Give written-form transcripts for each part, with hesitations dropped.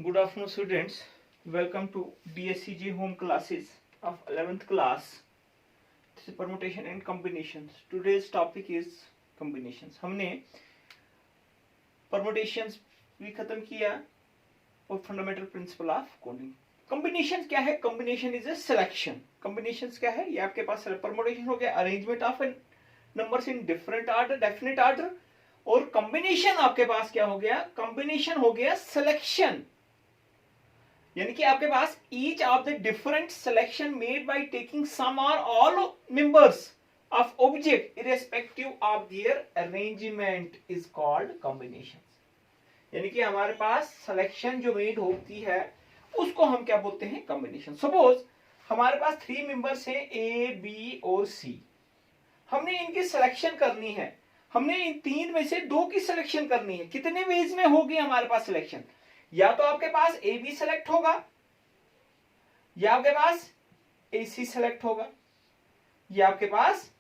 Good afternoon, students. Welcome to DSCG home classes of 11th class. This is permutation and combinations. Today's topic is combinations. हमने permutations भी खत्म किया और fundamental principle of counting. Combinations क्या है? Combination is a selection. Combinations क्या है? ये आपके पास permutation हो गया, arrangement of numbers in different order, definite order. और combination आपके पास क्या हो गया? Combination हो गया selection. यानी कि आपके पास each of the different selection made by taking some or all members of object irrespective of their arrangement is called combinations. यानी कि हमारे पास selection जो made होती है उसको हम क्या बोलते हैं? combination. Suppose हमारे पास 3 members हैं A, B और C. हमने इनकी selection करनी है. हमने इन तीन में से दो की selection करनी है. कितने ways में होगी हमारे पास selection? या तो आपके पास ए बी सेलेक्ट होगा या आपके पास ए सी सेलेक्ट होगा या आपके पास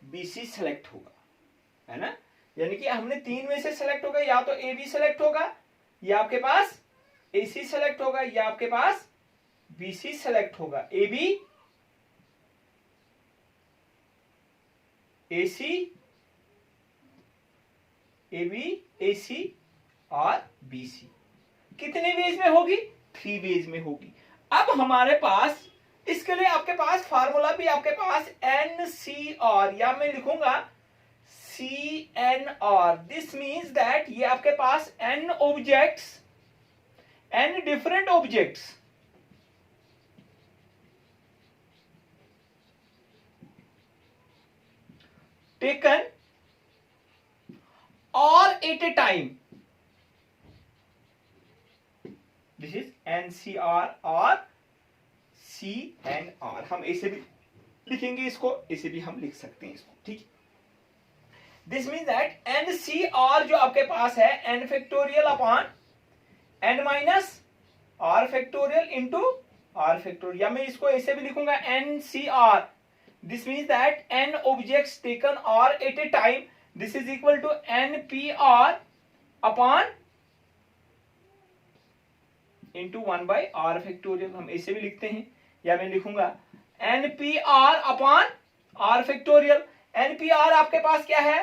बी सी सेलेक्ट होगा, है ना? यानी कि हमने तीन में से सेलेक्ट होगा, या तो ए बी सेलेक्ट होगा या आपके पास ए सी सेलेक्ट होगा या आपके पास बी सी सेलेक्ट होगा. A B A C A B ए सी और BC. कितने वेज में होगी? 3 वेज में होगी. अब हमारे पास इसके लिए आपके पास फार्मूला भी आपके पास NCR, या मैं लिखूंगा CNR. दिस मीन्स दैट ये आपके पास n objects, n different objects taken r at a time. This is NCR और CNR. हम ऐसे भी लिखेंगे इसको, ऐसे भी हम लिख सकते हैं इसको, ठीक. This means that NCR जो आपके पास है n factorial upon n minus r factorial into r factorial, या मैं इसको ऐसे भी लिखूंगा NCR. This means that n objects taken or at a time. This is equal to NPR upon into 1 by r factorial. हम ऐसे भी लिखते हैं, या मैं लिखूंगा NPR upon r factorial. NPR आपके पास क्या है?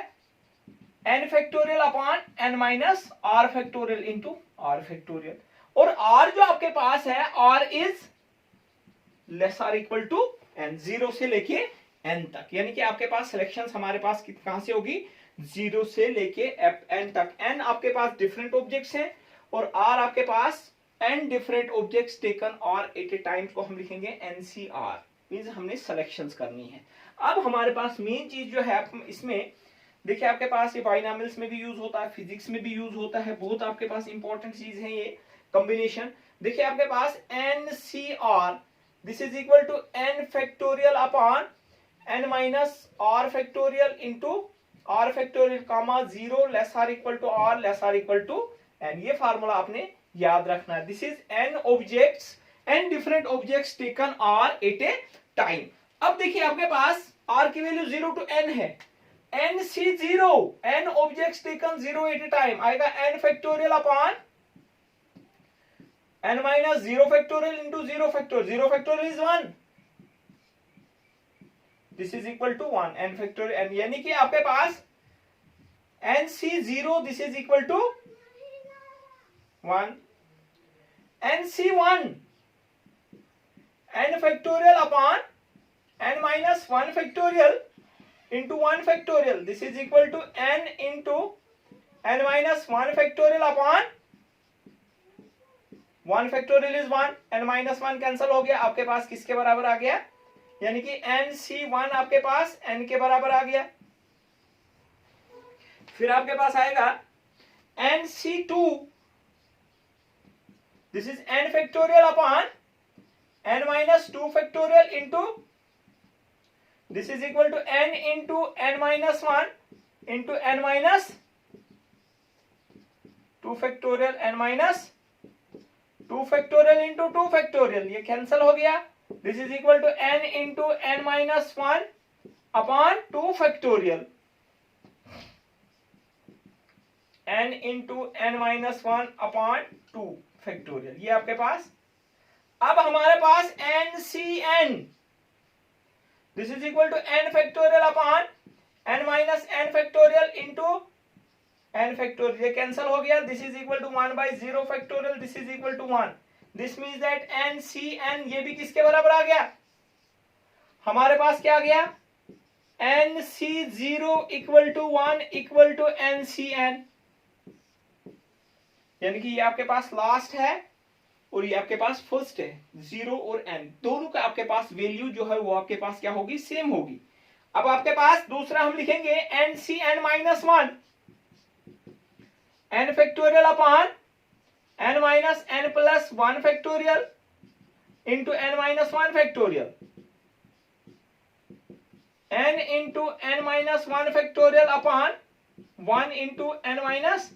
n factorial upon n minus r factorial into r factorial. और r जो आपके पास है, r is less or equal to n, 0 से लेके n तक. यानी कि आपके पास सिलेक्शंस हमारे पास कहां से होगी? 0 से लेके n तक. n आपके पास डिफरेंट ऑब्जेक्ट्स हैं और r आपके पास n different objects taken r at a time को हम लिखेंगे NCR. मींस हमने सिलेक्शंस करनी है. अब हमारे पास मेन चीज जो है इसमें देखिए, आपके पास ये बाइनॉमियल्स में भी यूज होता है, फिजिक्स में भी यूज होता है. बहुत आपके पास इंपॉर्टेंट चीज है ये कॉम्बिनेशन. देखिए आपके पास NCR this is equal to n factorial upon n minus r factorial into r factorial comma 0 less or equal to r less or equal to n. ये फार्मूला आपने याद रखना है. This is n objects, n different objects taken r at a time. अब देखिए आपके पास r की वैल्यू 0 टू n है. NC0 n objects taken 0 at a time आएगा n factorial upon n minus 0 factorial into 0 factorial. 0 factorial is 1. This is equal to 1 n factorial n. यानी कि आपके पास NC0 this is equal to 1. NC1 n factorial upon n minus 1 factorial into 1 factorial. This is equal to n into n minus 1 factorial upon 1 factorial is 1. n minus 1 cancel हो गया. आपके पास किसके बराबर आ गया? यानी कि NC1 आपके पास n के बराबर आ गया. फिर आपके पास आएगा NC2. This is n factorial upon n minus 2 factorial into this is equal to n into n minus 1 into n minus 2 factorial, n minus 2 factorial into 2 factorial. ये कैंसिल हो गया. This is equal to n into n minus 1 upon 2 factorial. n into n minus one upon two factorial, ये आपके पास। अब हमारे पास NCN, this is equal to n factorial upon n minus n factorial into n factorial, ये cancel हो गया। This is equal to 1 by 0 factorial, this is equal to 1। This means that NCN ये भी किसके बराबर आ गया, हमारे पास क्या आ गया, NC0 equal to 1 equal to NCN, यानी कि ये आपके पास लास्ट है और ये आपके पास फर्स्ट है। 0 और n दोनों का आपके पास वैल्यू जो है वो आपके पास क्या होगी, सेम होगी। अब आपके पास दूसरा हम लिखेंगे NCN minus 1, n factorial upon n minus n plus 1 factorial into n minus 1 factorial, n into n minus 1 factorial upon 1 into n minus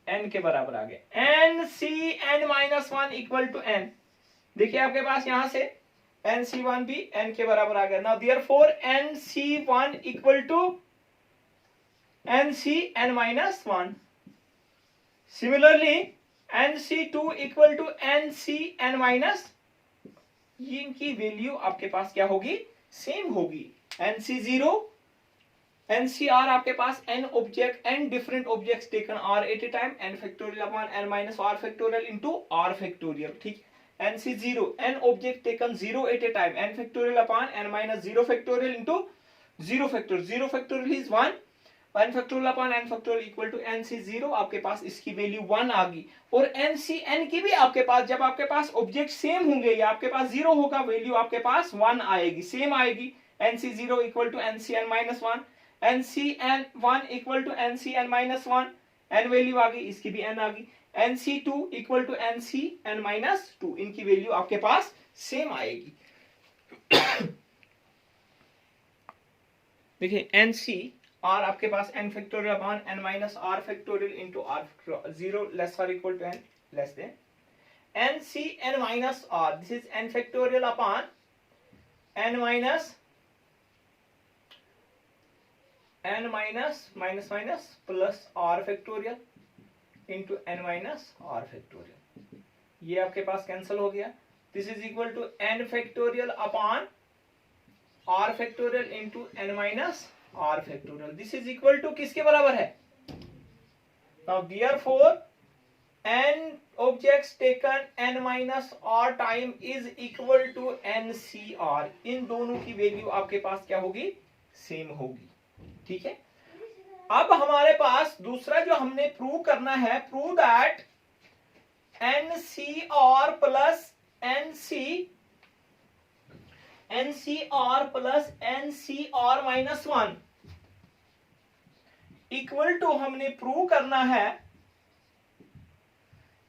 n के बराबर आ गया। NCN minus 1 equal to n, देखिए आपके पास यहां से NC1 भी n के बराबर आ गया। Now therefore NC1 equal to NCN minus 1, similarly NC2 equal to NCN minus, इनकी वैल्यू आपके पास क्या होगी, सेम होगी। NC0 NCR आपके पास n object, n different objects taken r at a time, n factorial upon n minus r factorial into r factorial, ठीक। NC0 n object taken 0 at a time, n factorial upon n minus 0 factorial into 0 factorial, 0 factorial is 1, n factorial upon n factorial equal to NC0, आपके पास इसकी value 1 आ गई। और NCN की भी आपके पास, जब आपके पास ऑब्जेक्ट सेम होंगे या आपके पास 0 होगा, वैल्यू आपके पास 1 आएगी, सेम आएगी। NC0 equal to NCN minus 1, NCN1 equal to NCN minus 1, n value आ गई, इसकी भी n आ गई। NC2 equal to NCN minus 2, इनकी वैल्यू आपके पास सेम आएगी। देखिए NCR आपके पास n factorial upon n minus r factorial into r, 0 less और equal to n less than NCN minus r, this is n factorial upon n minus n minus minus minus plus r factorial into n minus r factorial, ये आपके पास cancel हो गया। This is equal to n factorial upon r factorial into n minus r factorial, this is equal to किसके बराबर है, now therefore n objects taken n minus r time is equal to NCR, इन दोनों की value आपके पास क्या होगी, सेम होगी, ठीक है। अब हमारे पास दूसरा जो हमने प्रूव करना है, prove that NCR plus NCR plus NCR minus 1 equal to, हमने प्रूव करना है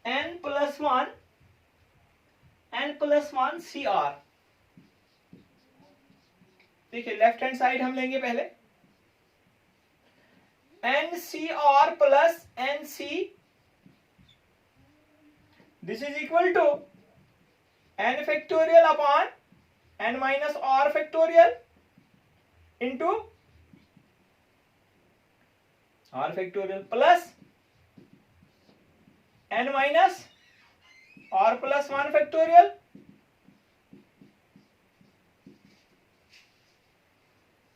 n प्लस 1 CR। देखिए लेफ्ट हैंड साइड हम लेंगे पहले, NCR plus NC, this is equal to n factorial upon n minus r factorial into r factorial plus n minus r plus 1 factorial,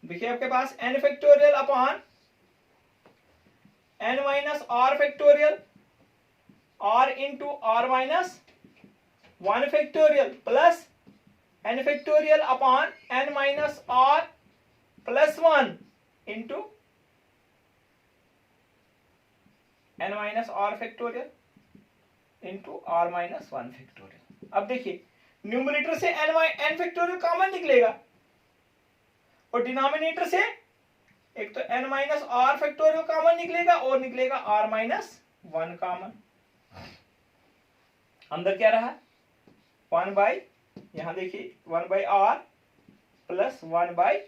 देखिए आपके पास n factorial upon n minus r factorial r into r minus 1 factorial plus n factorial upon n minus r plus 1 into n minus r factorial into r minus 1 factorial. अब देखिए numerator से n factorial common निकलेगा और denominator से एक तो n minus r factorial common निकलेगा और निकलेगा r माइनस 1 कॉमन। अंदर क्या रहा, 1 बाई, यहां देखिए 1 by r plus 1 by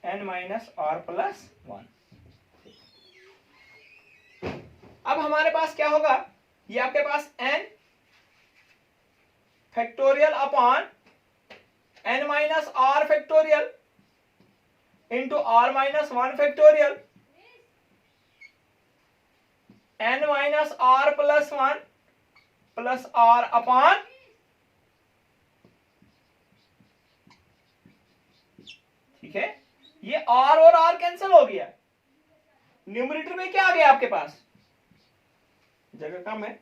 n minus r plus 1। अब हमारे पास क्या होगा, ये आपके पास n factorial upon n minus r factorial into r minus 1 factorial n minus r plus 1 plus r upon ठीक है, ये r और r कैंसिल हो गया, न्यूमरेटर में क्या आ गया आपके पास, जगह कम है,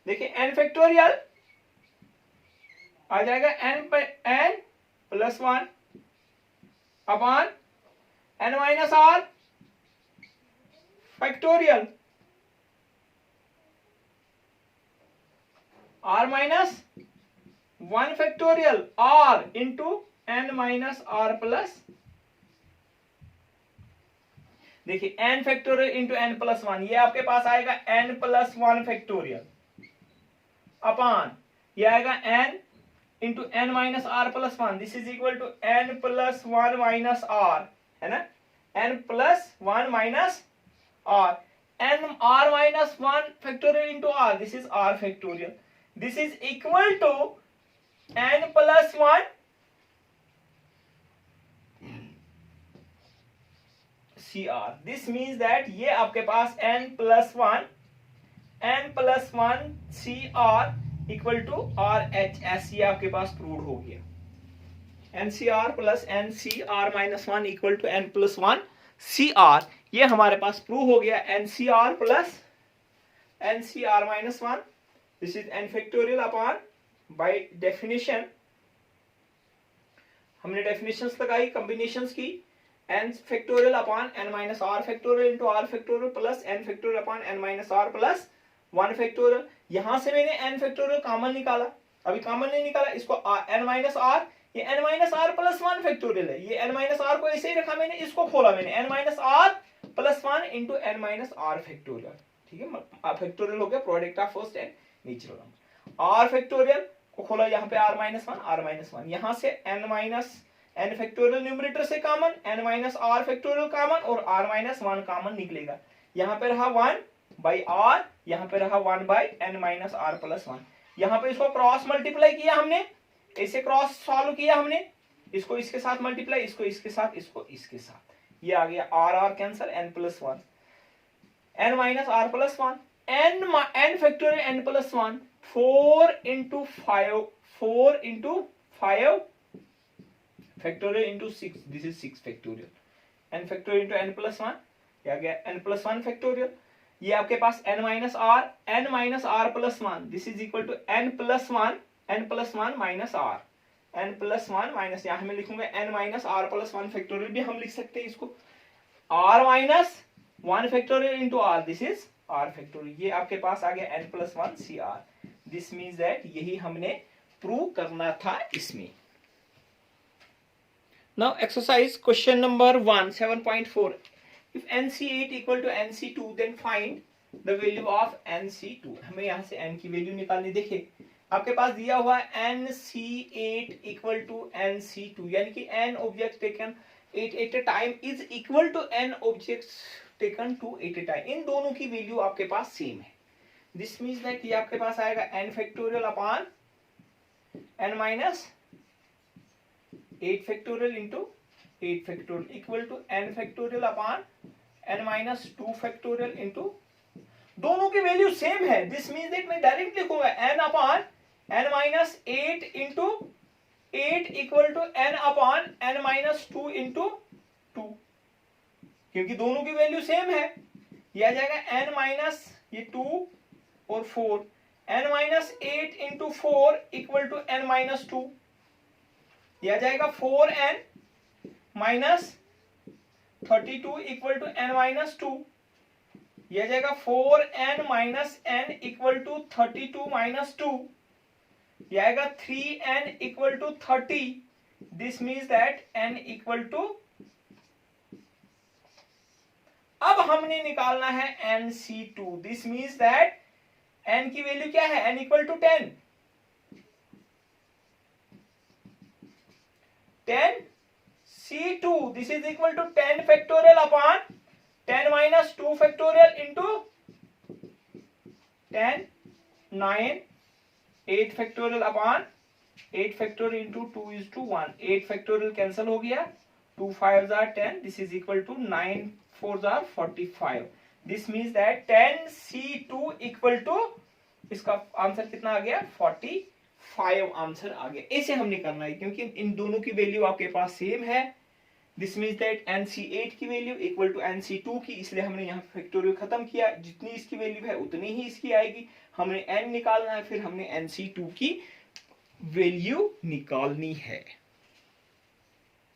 देखिए n फैक्टोरियल आ जाएगा n प्लस 1 अपान n minus r factorial r minus 1 factorial r into n minus r plus, देखिए n factorial into n plus 1, ये आपके पास आएगा n प्लस 1 फैक्टोरियल अपान ये आएगा n into n minus r plus 1, this is equal to n plus 1 minus r, है ना, n plus 1 minus r, n r minus 1 factorial into r, this is r factorial, this is equal to n plus 1 CR. This means that ये आपके पास n plus 1 CR equal to RHS, ये आपके पास prove हो गया, NCR plus NCR minus 1 equal to n plus 1 CR, ये हमारे पास प्रूव हो गया, NCR plus NCR minus 1, this is n factorial upon, by definition हमने डेफिनेशंस लगाई, कॉम्बिनेशंस की, n factorial upon n minus r factorial into r factorial plus n factorial upon n minus r plus 1 factorial, यहां से मैंने n factorial common निकाला, अभी common नहीं निकाला, इसको n माइनस r, ये n minus r plus 1 factorial है, ये n माइनस r को ऐसे ही रखा मैंने, इसको खोला मैंने, n minus r plus 1 into n minus r factorial, ठीक है, फैक्टोरियल हो गया product of first and natural number, r factorial को खोला, यहाँ पे r माइनस 1, यहां से n minus n factorial numerator से common, n minus r factorial common और r माइनस 1 कॉमन निकलेगा, यहाँ पे रहा 1 बाई r, यहाँ पे रहा 1 by n minus r plus 1, यहाँ पे इसको क्रॉस मल्टीप्लाई किया हमने, ऐसे क्रॉस सॉल्व किया हमने, इसको इसके साथ मल्टीप्लाई, इसको इसके साथ, इसको इसके साथ, ये आ गया r cancel, n plus 1 n minus r plus 1 n factorial n plus 1, 4 into 5 factorial into 6, this is 6 factorial, n factorial into n plus 1, क्या गया n प्लस 1 फैक्टोरियल, ये आपके पास n minus r plus 1, this is equal to n plus 1 minus r, n plus 1 minus, यहाँ मैं लिखूंगा n minus r plus 1 factorial, भी हम लिख सकते हैं इसको r minus 1 factorial into r, this is r factorial, ये आपके पास आ गया n plus 1 CR, this means that यही हमने प्रूव करना था इसमें। Now exercise question number 1 7.4, if NC8 equal to NC2 then find the value of NC2, हमें यहाँ से n की वैल्यू निकालनी, देखिए आपके पास दिया हुआ NC8 इक्वल टू NC2, यानी कि n object taken at a time is equal to n objects taken 2 at a time, इन दोनों की वैल्यू आपके पास सेम है, दिस मीन्स दैट ये आपके पास आएगा n factorial upon n minus 8 factorial into 8 factorial equal to n factorial upon n minus 2 factorial into, दोनों की वैल्यू सेम है, दिस मीन्स दैट मैं डायरेक्ट लिखूंगा n upon n minus 8 into 8 equal to n upon n minus 2 into 2, क्योंकि दोनों की वैल्यू सेम है, यह आ जाएगा n माइनस ये 2 और 4, n minus 8 into 4 equal to n minus 2, यह आ जाएगा 4n minus 32 equal to n minus 2, यह आ जाएगा 4n minus n equal to 32 minus 2, यह आएगा 3n equal to 30, this means that n equal to, अब हमने निकालना है NC2, this means that n की वैल्यू क्या है, n equal to 10, 10 C2, this is equal to 10 factorial upon 10 minus 2 factorial into 10, 9, 8 factorial upon 8 factorial into 2 is to 1, 8 factorial cancel हो गया 2 5s are 10, this is equal to 9 4s are 45. This means that 10C2 equal to, इसका answer कितना आ गया 45 answer आ गया। ऐसे हमने करना है क्योंकि इन दोनों की वैल्यू आपके पास सेम है। दिस मीन्स दैट NC8 की वैल्यू इक्वल टू NC2 की, इसलिए हमने यहाँ फैक्टोरियल खत्म किया। जितनी इसकी वैल्यू है उतनी ही इसकी आएगी। हमने n निकालना है, फिर हमने NC2 की वैल्यू निकालनी है।